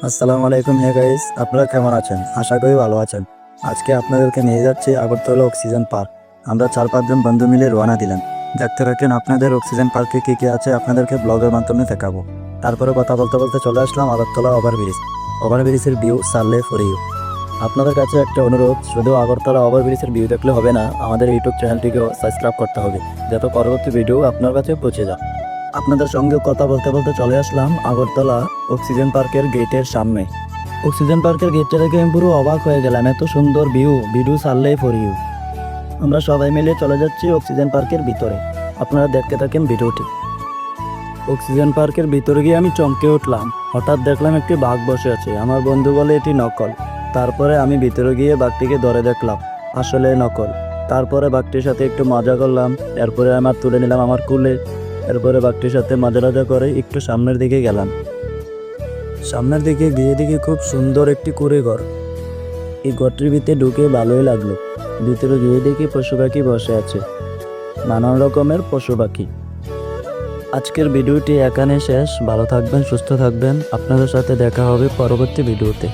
আসসালামু আলাইকুম গাইস, আপনারা কেমন আছেন? আশা করি ভালো আছেন। আজকে আপনাদেরকে নিয়ে যাচ্ছি আগরতলা অক্সিজেন পার্ক। আমরা 4-5 জন বন্ধু মিলে রওনা দিলাম। দেখতে থাকেন আপনাদের অক্সিজেন পার্কে কী কী আছে আপনাদেরকে ব্লগের মাধ্যমে দেখাবো। তারপরে কথা বলতে বলতে চলে আসলাম আগরতলা ওভারব্রিজ। ওভারব্রিজের ভিউ সারলে ফর ইউ। আপনাদের কাছে একটা অনুরোধ, শুধু আগরতলা ওভারব্রিজের ভিউ দেখলে হবে না, আমাদের ইউটিউব চ্যানেলটিকেও সাবস্ক্রাইব করতে হবে, যাতে পরবর্তী ভিডিও আপনার কাছে পৌঁছে যায়। আপনাদের সঙ্গে কথা বলতে বলতে চলে আসলাম আগরতলা অক্সিজেন পার্কের গেটের সামনে। অক্সিজেন পার্কের গেটটা দেখে আমি পুরো অবাক হয়ে গেলাম, এত সুন্দর ভিডিও সারলেই ফর ইউ। আমরা সবাই মিলে চলে যাচ্ছি অক্সিজেন পার্কের ভিতরে। আপনারা দেখতে থাকেন ভিডিওটি। অক্সিজেন পার্কের ভিতরে গিয়ে আমি চমকে উঠলাম। হঠাৎ দেখলাম একটি বাঘ বসে আছে। আমার বন্ধু বলে এটি নকল। তারপরে আমি ভিতরে গিয়ে বাঘটিকে ধরে দেখলাম, আসলে নকল। তারপরে বাঘটির সাথে একটু মজা করলাম। এরপরে আমার তুলে নিলাম আমার কুলে। এরপরে বাঘটির সাথে মজা করে একটু সামনের দিকে গেলাম। সামনের দিকে গিয়ে দেখি খুব সুন্দর একটি কুঁড়ে ঘর। এই ঘরটির ভিতরে ঢুকে ভালোই লাগলো। ভিতরে গিয়ে দেখি পশু পাখি বসে আছে, নানান রকমের পশু পাখি। আজকের ভিডিওটি এখানে শেষ। ভালো থাকবেন, সুস্থ থাকবেন। আপনাদের সাথে দেখা হবে পরবর্তী ভিডিওতে।